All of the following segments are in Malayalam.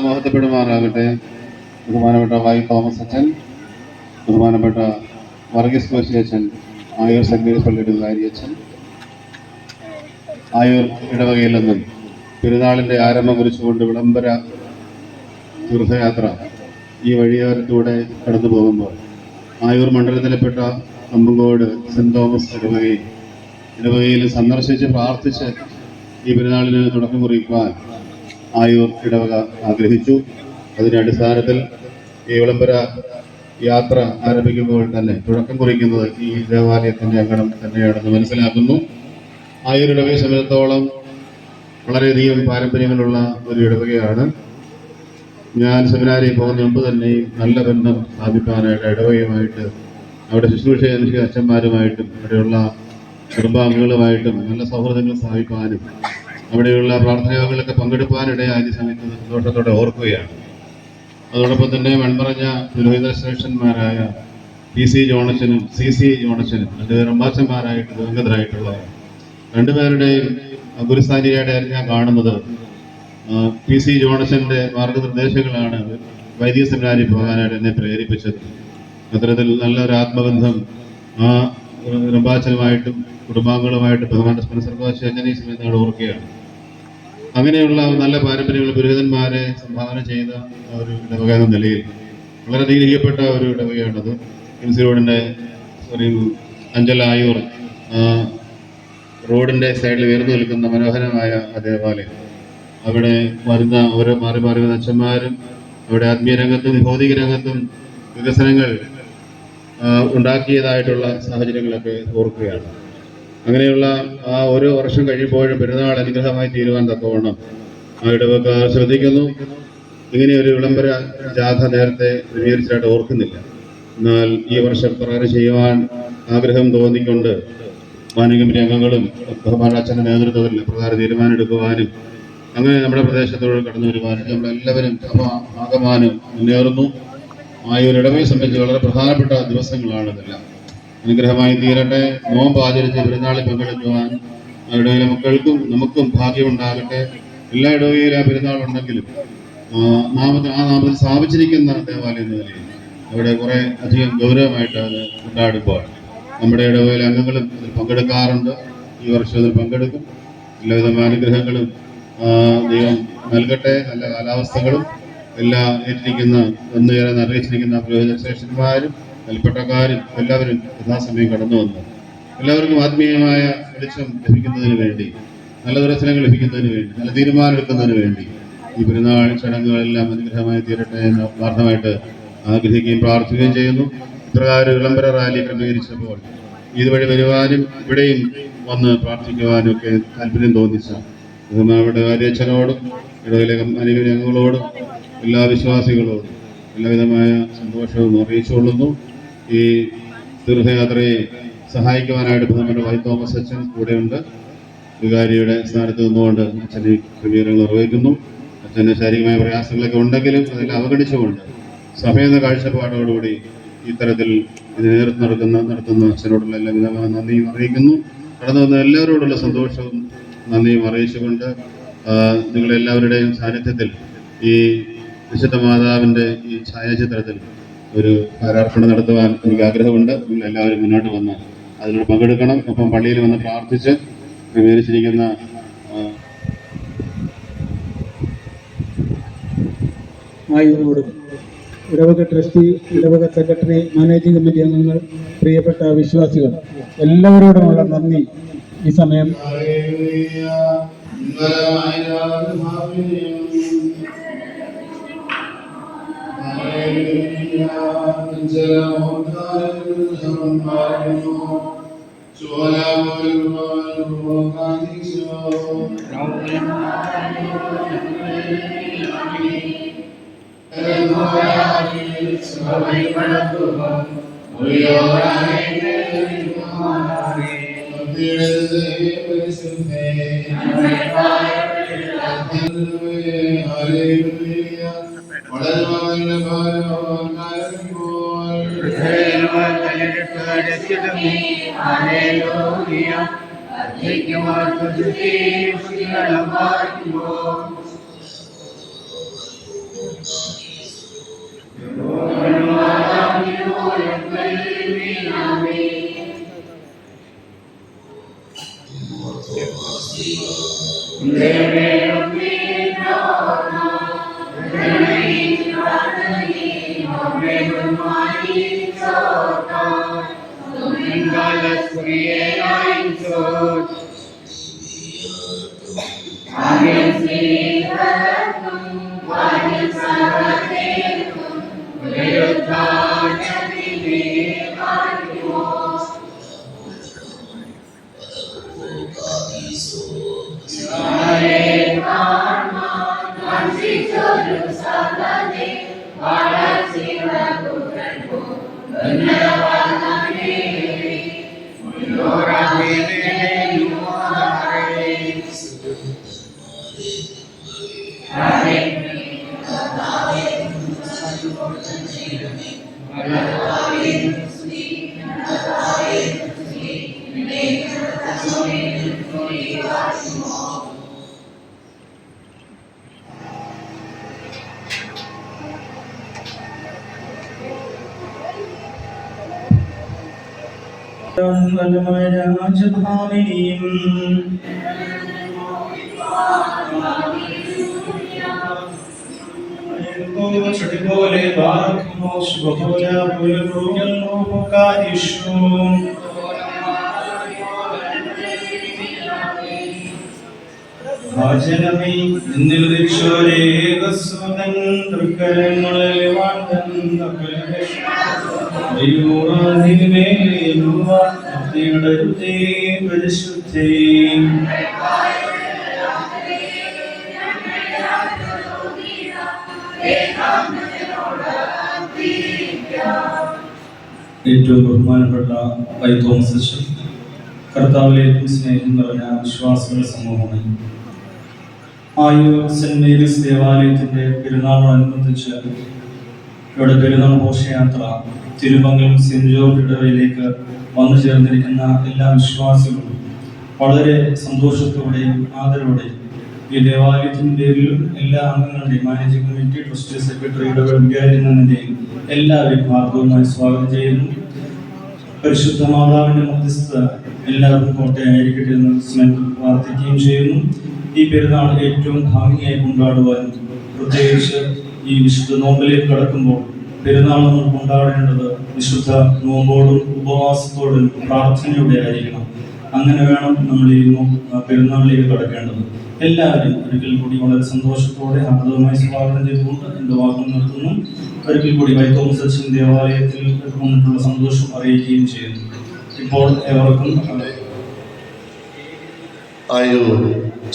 മഹത്വപ്പെടുമാറാകട്ടെ. ബഹുമാനപ്പെട്ട വൈ തോമസ് അച്ഛൻ, ബഹുമാനപ്പെട്ട വർഗീസ് കോശി അച്ഛൻ, ആയൂർ സെന്റ് മേരീസ് പള്ളിയുടെ വികാരി അച്ഛൻ, ആയൂർ ഇടവകയിൽ നിന്നും പെരുന്നാളിൻ്റെ ആരംഭം കുറിച്ചുകൊണ്ട് വിളംബര തീർത്ഥയാത്ര ഈ വഴിയോരത്തൂടെ കടന്നു പോകുമ്പോൾ ആയൂർ മണ്ഡലത്തിൽപ്പെട്ട അമ്പങ്കോട് സെന്റ് തോമസ് ഇടവകയിൽ സന്ദർശിച്ച് പ്രാർത്ഥിച്ച് ഈ പെരുന്നാളിന് തുടക്കം കുറിക്കുവാൻ ആയൂർ ഇടവക ആഗ്രഹിച്ചു. അതിൻ്റെ അടിസ്ഥാനത്തിൽ ഈ വിളംബര യാത്ര ആരംഭിക്കുമ്പോൾ തന്നെ തുടക്കം കുറിക്കുന്നത് ഈ ദേവാലയത്തിൻ്റെ അങ്കണം തന്നെയാണെന്ന് മനസ്സിലാക്കുന്നു. ആയൂർ ഇടവകയെ സംബന്ധിച്ചിടത്തോളം വളരെയധികം പാരമ്പര്യങ്ങളുള്ള ഒരു ഇടവകയാണ്. ഞാൻ സെമിനാരിയിൽ പോകുന്ന മുമ്പ് തന്നെ നല്ല ബന്ധം സ്ഥാപിക്കാനായിട്ട് ഇടവകയുമായിട്ട്, അവിടെ ശുശ്രൂഷ അനുഷ്ഠിക്കുന്ന അച്ഛന്മാരുമായിട്ടും അവിടെയുള്ള കുടുംബാംഗങ്ങളുമായിട്ടും നല്ല സൗഹൃദങ്ങൾ സ്ഥാപിക്കാനും അവിടെയുള്ള പ്രാർത്ഥനയോഗങ്ങളിലൊക്കെ പങ്കെടുക്കാനിടയായ സമയത്ത് സന്തോഷത്തോടെ ഓർക്കുകയാണ്. അതോടൊപ്പം തന്നെ മൺമറഞ്ഞ പുരോഹിത ശ്രേഷ്ഠന്മാരായ PC ജോണച്ചനും CC ജോണച്ചനും രണ്ട് റമ്പാച്ചന്മാരായിട്ട് ദിവംഗതരായിട്ടുള്ള രണ്ടുപേരുടെയും ഗുരുസ്ഥാനിയായിട്ട് ഞാൻ കാണുന്നത് PC ജോണച്ചൻ്റെ മാർഗനിർദ്ദേശങ്ങളാണ് വൈദിക സെമിനാരിൽ പോകാനായിട്ട് എന്നെ പ്രേരിപ്പിച്ചത്. അത്തരത്തിൽ നല്ലൊരു ആത്മബന്ധം ആ റമ്പാച്ചനുമായിട്ടും കുടുംബാംഗങ്ങളുമായിട്ടും ബഹുമാന സ്പെൻസർ കോശി അച്ഛനെ ഈ സമയത്ത് ഓർക്കുകയാണ്. അങ്ങനെയുള്ള നല്ല പാരമ്പര്യങ്ങൾ പുരോഹിതന്മാരെ സംഭാവന ചെയ്ത ഒരു ഇടവക എന്ന നിലയിൽ വളരെയധികം ഇരിക്കപ്പെട്ട ഒരു ഇടവകയാണത്. MC റോഡിൻ്റെ ഒരു അഞ്ചൽ ആയൂർ റോഡിൻ്റെ സൈഡിൽ ഉയർന്നു നിൽക്കുന്ന മനോഹരമായ ആ ദേവാലയം, അവിടെ വരുന്ന ഓരോ മാറി മാറി വരുന്ന അച്ഛന്മാരും അവിടെ ആത്മീയ രംഗത്തും ഭൗതിക രംഗത്തും വികസനങ്ങൾ ഉണ്ടാക്കിയതായിട്ടുള്ള സാഹചര്യങ്ങളൊക്കെ ഓർക്കുകയാണ്. അങ്ങനെയുള്ള ആ ഓരോ വർഷം കഴിയുമ്പോഴും പെരുന്നാൾ അനുഗ്രഹമായി തീരുവാൻ തക്കവണ്ണം ആ ഇടവക്കാർ ശ്രദ്ധിക്കുന്നു. ഇങ്ങനെയൊരു വിളംബര ജാഥ നേരത്തെ വിവരിച്ചായിട്ട് ഓർക്കുന്നില്ല. എന്നാൽ ഈ വർഷം പ്രകാരം ചെയ്യുവാൻ ആഗ്രഹം തോന്നിക്കൊണ്ട് മാനകമ്മിറ്റി അംഗങ്ങളും ബഹുമാന അച്ഛൻ്റെ നേതൃത്വത്തിൽ പ്രകാരം തീരുമാനം എടുക്കുവാനും അങ്ങനെ നമ്മുടെ പ്രദേശത്തോട് കടന്നു വരുവാനും നമ്മളെല്ലാവരും ആകമാനം മുന്നേറുന്നു. ആയൂർ ഇടവയെ സംബന്ധിച്ച് വളരെ പ്രധാനപ്പെട്ട ദിവസങ്ങളാണ് ഇതെല്ലാം. അനുഗ്രഹമായി തീരട്ടെ. നോമ്പ് ആചരിച്ച് പെരുന്നാളിൽ പങ്കെടുക്കുവാൻ ഇടവയിലെ മക്കൾക്കും നമുക്കും ഭാഗ്യമുണ്ടാകട്ടെ. എല്ലാ ഇടവകയിലും ആ പെരുന്നാളുണ്ടെങ്കിലും നാമത്തിൽ സ്ഥാപിച്ചിരിക്കുന്ന ദേവാലയം എന്ന നിലയിൽ അവിടെ കുറെ അധികം ഗൗരവമായിട്ട് അത് കൊണ്ടാടുമ്പോൾ നമ്മുടെ ഇടവകയിലെ അംഗങ്ങളും അതിൽ പങ്കെടുക്കാറുണ്ട്. ഈ വർഷം അതിൽ പങ്കെടുക്കും. എല്ലാവിധ അനുഗ്രഹങ്ങളും ദൈവം നൽകട്ടെ. നല്ല കാലാവസ്ഥകളും എല്ലാം ഏറ്റിരിക്കുന്ന ഒന്നുചേരാൻ അറിയിച്ചിരിക്കുന്ന പുരോഹിത ശ്രേഷ്ഠന്മാരും കൽപ്പട്ടക്കാരും എല്ലാവരും യഥാസമയം കടന്നു വന്നു. എല്ലാവർക്കും ആത്മീയമായ വെളിച്ചം ലഭിക്കുന്നതിന് വേണ്ടി, നല്ല ദർശനങ്ങൾ ലഭിക്കുന്നതിന് വേണ്ടി, നല്ല തീരുമാനം എടുക്കുന്നതിന് വേണ്ടി ഈ പെരുന്നാൾ ചടങ്ങുകളെല്ലാം അനുഗ്രഹമായി തീരട്ടെ എന്ന് പ്രാർത്ഥനമായിട്ട് ആഗ്രഹിക്കുകയും പ്രാർത്ഥിക്കുകയും ചെയ്യുന്നു. ഇപ്രകാരം വിളംബര റാലി ക്രമീകരിച്ചപ്പോൾ ഇതുവഴി വരുവാനും ഇവിടെയും വന്ന് പ്രാർത്ഥിക്കുവാനും ഒക്കെ താല്പര്യം തോന്നിച്ച ബഹുമാനപ്പെട്ട കാര്യച്ഛനോടും ഇടയിലെ അനുകൂല അംഗങ്ങളോടും എല്ലാ വിശ്വാസികളോടും എല്ലാവിധമായ സന്തോഷവും അറിയിച്ചുകൊള്ളുന്നു. ഈ തീർത്ഥയാത്രയെ സഹായിക്കുവാനായിട്ട് ബഹുമാനപ്പെട്ട വൈ തോമസ് അച്ഛൻ കൂടെയുണ്ട്. വികാരിയുടെ സ്ഥാനത്ത് നിന്നുകൊണ്ട് അച്ഛൻ ഈ ക്രമീകരണങ്ങൾ നിർവഹിക്കുന്നു. അച്ഛൻ്റെ ശാരീരികമായ പ്രയാസങ്ങളൊക്കെ ഉണ്ടെങ്കിലും അതെല്ലാം അവഗണിച്ചുകൊണ്ട് സഭയെന്ന കാഴ്ചപ്പാടോടുകൂടി ഇത്തരത്തിൽ ഇത് നേതൃത്വം നടത്തുന്ന അച്ഛനോടുള്ള എല്ലാവിധമായ നന്ദിയും അറിയിക്കുന്നു. കടന്നു വന്ന എല്ലാവരോടുള്ള സന്തോഷവും നന്ദിയും അറിയിച്ചുകൊണ്ട് നിങ്ങളെല്ലാവരുടെയും സാന്നിധ്യത്തിൽ ഈ വിശുദ്ധ മാതാവിൻ്റെ ഈ ഛായാചിത്രത്തിൽ ഒരു കാരാർപ്പണം നടത്തുവാൻ എനിക്ക് ആഗ്രഹമുണ്ട്. നിങ്ങളെല്ലാവരും മുന്നോട്ട് വന്ന് അതിലൂടെ പങ്കെടുക്കണം. ഒപ്പം പള്ളിയിൽ വന്ന് പ്രാർത്ഥിച്ച് ക്രമീകരിച്ചിരിക്കുന്ന ആയൂരോടും ഇടവക ട്രസ്റ്റി, ഇടവക സെക്രട്ടറി, മാനേജിംഗ് കമ്മിറ്റി അംഗങ്ങൾ, പ്രിയപ്പെട്ട വിശ്വാസികൾ എല്ലാവരോടുമുള്ള നന്ദി ഈ സമയം ഏറ്റവും ബഹുമാനപ്പെട്ട തോമസ് അച്ഛൻ, കർത്താവിലേക്കും സ്നേഹം നിറഞ്ഞ വിശ്വാസികളുടെ സമൂഹമാണ്. ആയൂർ സെന്റ് മേരീസ് ദേവാലയത്തിന്റെ പെരുന്നാളോടനുബന്ധിച്ച് ഇവിടെ പെരുന്നാൾ ഘോഷയാത്ര തിരുമംഗലം സെന്റ് ജോർജ് ഇടവയിലേക്ക് വന്നു ചേർന്നിരിക്കുന്ന എല്ലാ വിശ്വാസികളും വളരെ സന്തോഷത്തോടെയും ആദരവോടെയും ഈ ദേവാലയത്തിന്റെ പേരിലും എല്ലാ അംഗങ്ങളുടെയും മാനേജിംഗ് കമ്മിറ്റി, ട്രസ്റ്റ് സെക്രട്ടറിയുടെ വികാരികളുടെയും എല്ലാവരും ഹാർദവുമായി സ്വാഗതം ചെയ്യുന്നു. പരിശുദ്ധ മാതാവിന്റെ മധ്യസ്ഥ എല്ലാവർക്കും കോട്ടയായിരിക്കട്ടെ എന്ന് സ്നേഹം പ്രാർത്ഥിക്കുകയും ചെയ്യുന്നു. ഈ പെരുന്നാൾ ഏറ്റവും ഭംഗിയായി കൊണ്ടാടുവാനും പ്രത്യേകിച്ച് ഈ വിശുദ്ധ നോമ്പിലേക്ക് കടക്കുമ്പോൾ പെരുന്നാൾ നമ്മൾ കൊണ്ടാടേണ്ടത് വിശുദ്ധ നോമ്പോടും ഉപവാസത്തോടും പ്രാർത്ഥനയോടെ ആയിരിക്കണം. അങ്ങനെ വേണം നമ്മൾ ഈ പെരുന്നാളിലേക്ക് കടക്കേണ്ടത്. എല്ലാവരും ഒരിക്കൽ കൂടി വളരെ സന്തോഷത്തോടെ ഹാർദവമായി സ്വാഗതം ചെയ്തുകൊണ്ട് എൻ്റെ വാക്കുകൾ നിർത്തുന്നു. ഒരിക്കൽ കൂടി തോമസ് അച്ഛൻ ദേവാലയത്തിൽ വന്നിട്ടുള്ള സന്തോഷം അറിയിക്കുകയും ചെയ്യുന്നു. ഇപ്പോൾ ഏവർക്കും ആയൂർ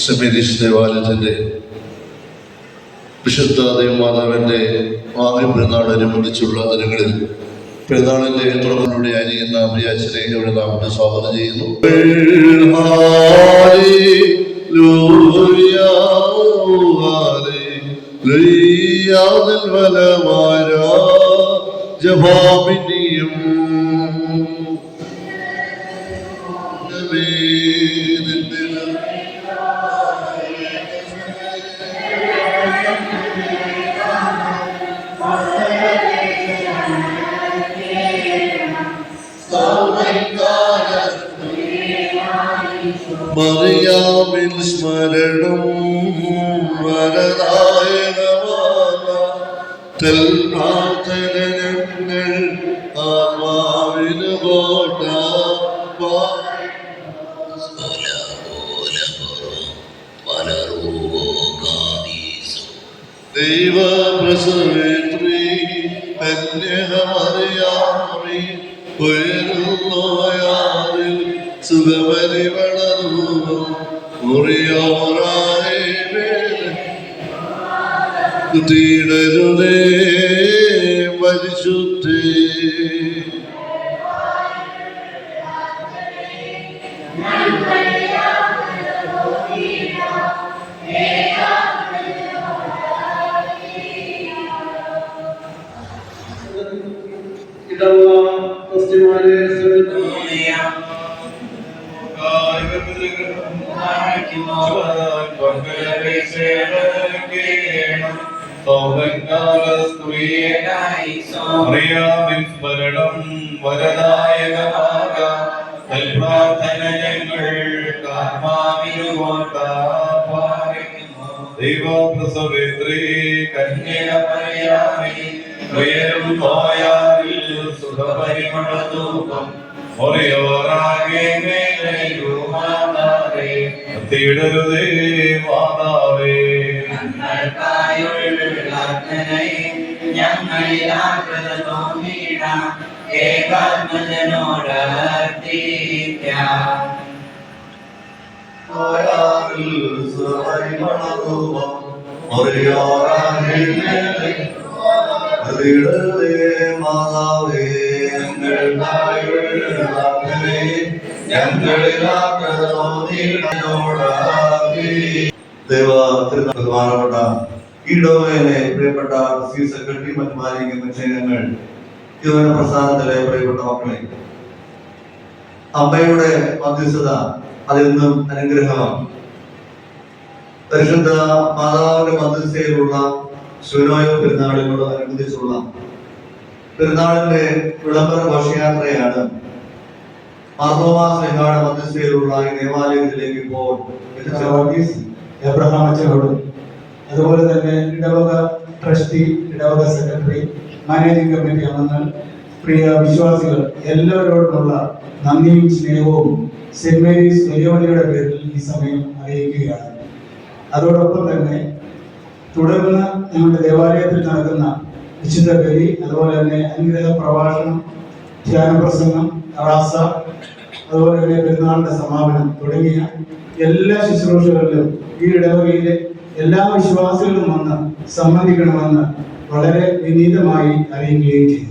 സെന്റ് മേരീസ് ദേവാലയത്തിൻ്റെ വിശുദ്ധ ദേവമാതാവിൻ്റെ ആദ്യ പെരുന്നാളനുബന്ധിച്ചുള്ള ദിനങ്ങളിൽ പെരുന്നാളിൻ്റെ തുടർന്നിലൂടെ ആയിരിക്കുന്ന പ്രിയാച്ചനെ ഇവിടെ നാം സ്വാഗതം ചെയ്യുന്നു. ജവാബിനിയും മറിയാമിൻ സ്മരണം വരദായകമാതൽ പ്രാർത്ഥനകൾ ആത്മാവിന് കോട്ട ദൈവപ്രസവേത്രി കന്യകമറിയാമി ഉയരുന്നോയാറിൽ സുഖമരി വളർന്നു മുറിയോറായി തീടരുതേ പരിശുദ്ധേ സ്മരണം വരദായകമാക പ്രാർത്ഥന ഞങ്ങൾ ദൈവപ്രസവേത്രീ കന്യകമറിയാമേ ഉയരും പോയാറിൽ സുഖപരിമളധൂപം ത്തിടരുതേ മാതാവേ മാതാവേ ബഹുമാനപ്പെട്ട ഈടോവേനെ പ്രിയപ്പെട്ട സെക്രട്ടറി മറ്റു മാലിന്യ ജനങ്ങൾ യുവന പ്രസ്ഥാനത്തിലെ പ്രിയപ്പെട്ട മക്കളെ, അമ്മയുടെ മധ്യസ്ഥത അതെന്നും അനുഗ്രഹമാണ്. പരിശുദ്ധ മാതാവിന്റെ മധ്യസ്ഥയിലുള്ള ശൂനോയോ പെരുന്നാളിനോട് അനുബന്ധിച്ചുള്ള പെരുന്നാളിന്റെ വിളംബര ഘോഷയാത്രയാണ് മാർത്തോമാ സ്നേഹായുടെ മധ്യസ്ഥയിലുള്ള ഈ ദേവാലയത്തിലേക്ക് ഇപ്പോൾ എബ്രഹാം അച്ഛനോടും അതുപോലെ തന്നെ ഇടവക ട്രസ്റ്റി, ഇടവക സെക്രട്ടറി, മാനേജിംഗ് കമ്മിറ്റി അംഗങ്ങൾ, പ്രിയ വിശ്വാസികൾ എല്ലാവരോടുമുള്ള നന്ദിയും സ്നേഹവും സെന്റ് മേരീസ് വലിയവലിയുടെ പേരിൽ ഈ സമയം അറിയിക്കുകയാണ്. അതോടൊപ്പം തന്നെ തുടർന്ന് നമ്മുടെ ദേവാലയത്തിൽ നടക്കുന്ന വിശുദ്ധ ബലി, അതുപോലെ തന്നെ അനുഗ്രഹ പ്രഭാഷണം, ധ്യാന പ്രസംഗം, റാസ, അതുപോലെ തന്നെ പെരുന്നാളിന്റെ സമാപനം തുടങ്ങിയ എല്ലാ ശുശ്രൂഷകളിലും ഈ ഇടവകയിലെ എല്ലാ വിശ്വാസികളും വന്ന് സംബന്ധിക്കണമെന്ന് വളരെ വിനീതമായി അറിയിക്കുകയും ചെയ്യുന്നു.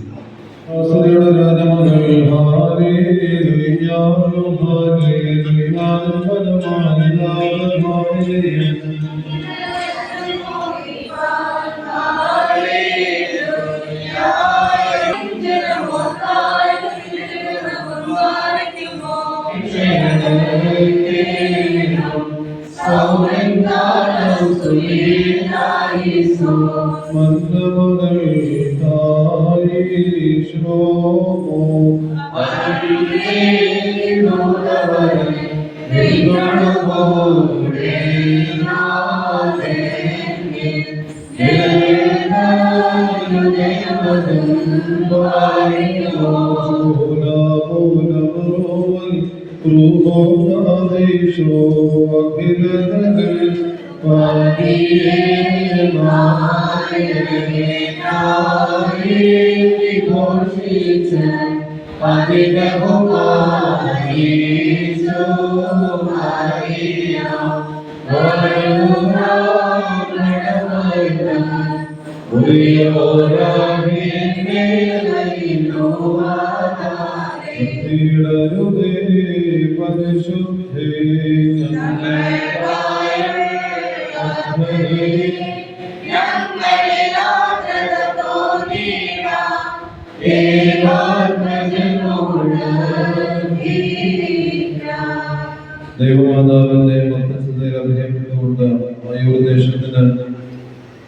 ദൈവമാതാവിന്റെ മധ്യസ്ഥതയിൽ അഭിനയിച്ചുകൊണ്ട് ആയൂർ ദേശത്തിന്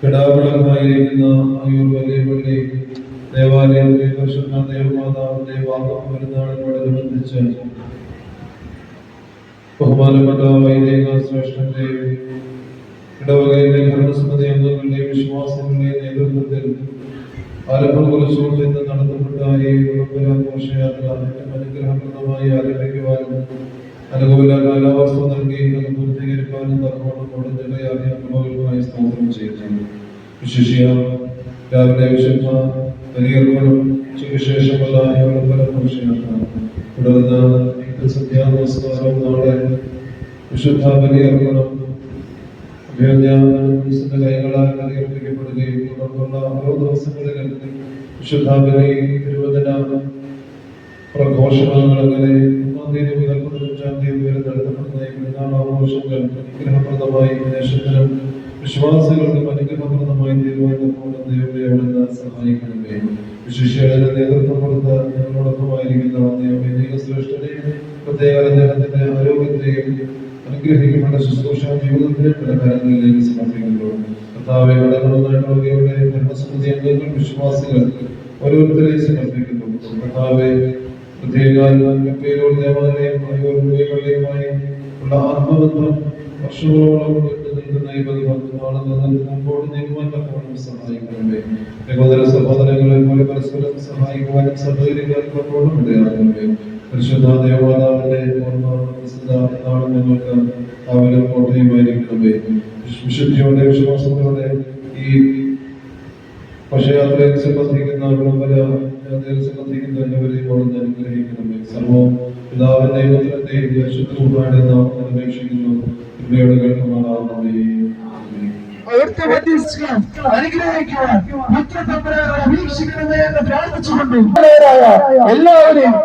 കിടാവിളക്കായിരിക്കുന്ന ആയൂർ വലിയ പള്ളി ദേവാലയത്തിലെ പരിശുദ്ധ ദേവമാതാവിന്റെ വാഹനം പെരുന്നാളിനോടനുബന്ധിച്ച് ബഹുമാനപ്പെട്ട വൈദിക ശ്രേഷ്ഠന്റെ ഇടവകയിലെ ഭരണസമിതി അംഗങ്ങളുടെയും വിശ്വാസികളുടെയും നേതൃത്വത്തിൽ ആരംഭം കുറിച്ചുകൊണ്ട് ഇന്ന് നടത്തപ്പെട്ട ഈ വിളംബര ഘോഷയാത്ര അനുഗ്രഹപ്രദമായി ആരംഭിക്കുവാനും അനുകൂല കാലാവസ്ഥ നൽകി അത് പൂർത്തീകരിക്കാനും തക്കവണ്ണം നിലയാറിയ അനുഭവങ്ങളുമായി സ്തോത്രം ചെയ്യുന്നു. വിശേഷിയ രാവിലെ വിശുദ്ധ ബലിയർപ്പണം സുവിശേഷമുള്ള വിളംബര ഘോഷയാത്ര, തുടർന്ന് സന്ധ്യാനമസ്കാരം, നാളെ വിശുദ്ധ ബലിയർപ്പണം കൈകളാൽ ബലിയർപ്പിക്കപ്പെടുകയും തുടർന്നുള്ള ഓരോ ദിവസങ്ങളിലും വിശുദ്ധ ബലി തിരുവചന പ്രഘോഷണങ്ങൾ അങ്ങനെ തീയതി മുതൽ 15-ാം തീയതി വരെ നടത്തപ്പെടുന്ന ഈ പെരുന്നാൾ ആഘോഷങ്ങൾ അനുഗ്രഹപ്രദമായി ദേശത്തിനും വിശ്വാസികൾക്കും അനുഗ്രഹപ്രദമായി തീരുവാനുള്ള ദൈവത്തെ അവിടുന്ന് സഹായിക്കണമേ. വിശിഷ്യായ നേതൃത്വം കൊടുത്ത ഞങ്ങളോടൊപ്പമായിരിക്കുന്ന ദൈവ ശ്രേഷ്ഠനെ പ്രത്യേക അദ്ദേഹത്തിന്റെ ആരോഗ്യത്തെയും അനുഗ്രഹിക്കപ്പെട്ട ശുശ്രൂഷ ജീവിതത്തിന്റെ പല കാര്യങ്ങളിലേക്ക് സമർപ്പിക്കുന്നു. കർത്താവെ, കടകളുടെ ഭരണസമിതി അംഗങ്ങൾ വിശ്വാസികൾ ഓരോരുത്തരെയും സമർപ്പിക്കുന്നു. കർത്താവെ, പ്രത്യേക ദേവാലയങ്ങളുടെയുമായി ഉള്ള ആത്മബന്ധം വർഷങ്ങളോളം നിൽക്കുന്ന ഈ ബന്ധം മുമ്പോട്ട് നീക്കുവാൻ തക്കവണ്ണം സഹായിക്കണമേ. സഹോദര സഹോദരങ്ങളെ പോലെ പരസ്പരം സഹായിക്കുവാനും സഹകരിക്കാനും ഇടയാകണമേ. പരിശുദ്ധ ദേവമാതാവിന്റെ എന്നാണ് ഞങ്ങൾക്ക് കാവലും കോട്ടയുമായിരിക്കണമേ. വിശുദ്ധിയോടെ വിശ്വാസത്തോടെ ഈ പക്ഷയാത്രയിൽ സംബന്ധിക്കുന്ന വിളംബര സംബന്ധിക്കുന്ന എല്ലാവരെയും അവിടുന്ന് അനുഗ്രഹിക്കണമേ. സർവ്വം പിതാവിന്റെയും പുത്രന്റെയും പരിശുദ്ധ കുർബാനയുടെ നാമത്തിൽ അപേക്ഷിക്കുന്നു. കൃപയോടെ കേൾക്കുമാറാകണമേ. അനുഗ്രഹിക്കുവാൻ പുത്രതമ്പുരാനെ വീക്ഷിക്കണമേ എന്ന് പ്രാർത്ഥിച്ചുകൊണ്ട് എല്ലാവരെയും